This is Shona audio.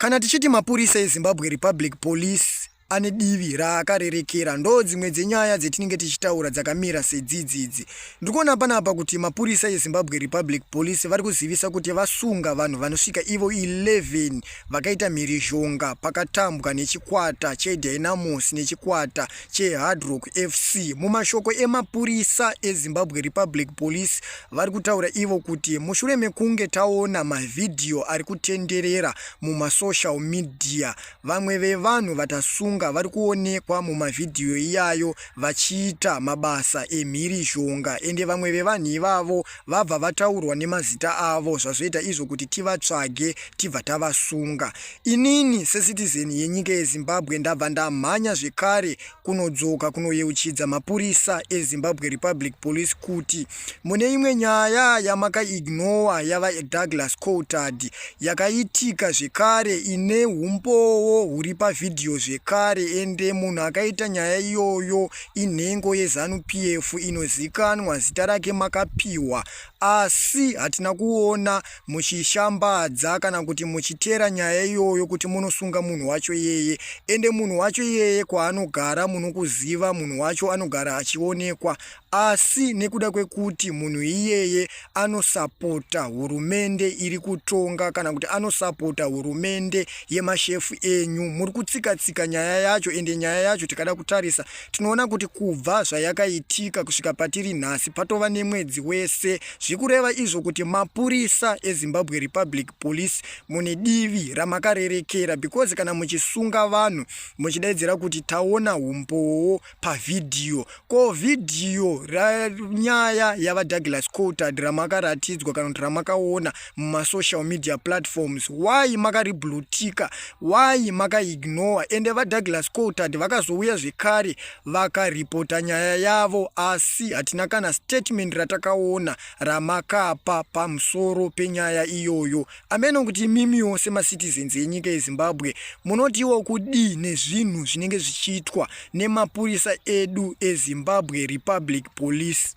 Kana tichiti mapurisa eZimbabwe Republic Police ane divi raakarerekera ndo dzimwe dzenyaya dzetinenge tichitaura dzakamira sedzidzidzi. Ndikuona panapa kuti mapurisa eZimbabwe Republic Police vari kuzivisa kuti vasunga vanhu vanosvika ivo 11 vakaita mhirizhonga pakatambwa nechikwata cheDynamos nechikwata cheHard Rock FC. Mumashoko emapurisa eZimbabwe Republic Police vari kutaura ivo kuti mushure mekunge taona mavhidhiyo ari kutenderera mumasocial media, vamwe vevanhu vatasunga vari kuonekwa mumavhidhiyo iyayo vachiita mabasa emhirizhonga, ende vamwe vevanhu ivavo vabva vataurwa nemazita avo zvazoita izvo kuti tivatsvage tibva tavasunga. Inini seCitizen yenyika yeZimbabwe ndabva ndamhanya zvekare kunodzoka kunoyeuchidza mapurisa eZimbabwe Republic Police kuti mune imwe nyaya yamakaignora yava Douglas Coulthard yakaitika zvekare ine umbowo huri pavhidhiyo zvekare, ende munhu akaita nyaya iyoyo inhengo yeZanu-PF inozikanwa zita rake Makapiwa, asi hatina kuona muchishambadza kana kuti muchitera nyaya iyoyo kuti munosunga munhu wacho yeye, ende munhu wacho yeye kwaanogara munokuziva munhu wacho anogara achionekwa, asi nekuda kwekuti munhu iyeye anosapota hurumende iri kutonga kana kuti anosapota hurumende yemashefu enyu, muri kutsika-tsika nyaya yacho. Ende nyaya yacho tikada kutarisa tinoona kuti kubva zvayakaitika kusvika patiri nhasi patova nemwedzi wese, zvikureva izvo kuti mapurisa eZimbabwe Republic Police mune divi ramakarerekera, because kana muchisunga vanhu muchidaidzira kuti taona umbowo pavhidhiyo, ko vhidhiyo ranyaya yava Douglas Coulthard ramakaratidzwa kana kuti ramakaona mumasocial media platforms, why makariblutika, why makaignora? Ende vaDouglas Coulthard vakazouya zvekare vakaripota nyaya yavo, asi hatina kana statement ratakaona ramakapa pamusoro penyaya iyoyo. Ameno kuti mimiwo semaCitizens yenyika yeZimbabwe munotiwo kudii nezvinhu zvinenge zvichiitwa nemapurisa edu eZimbabwe Republic Police?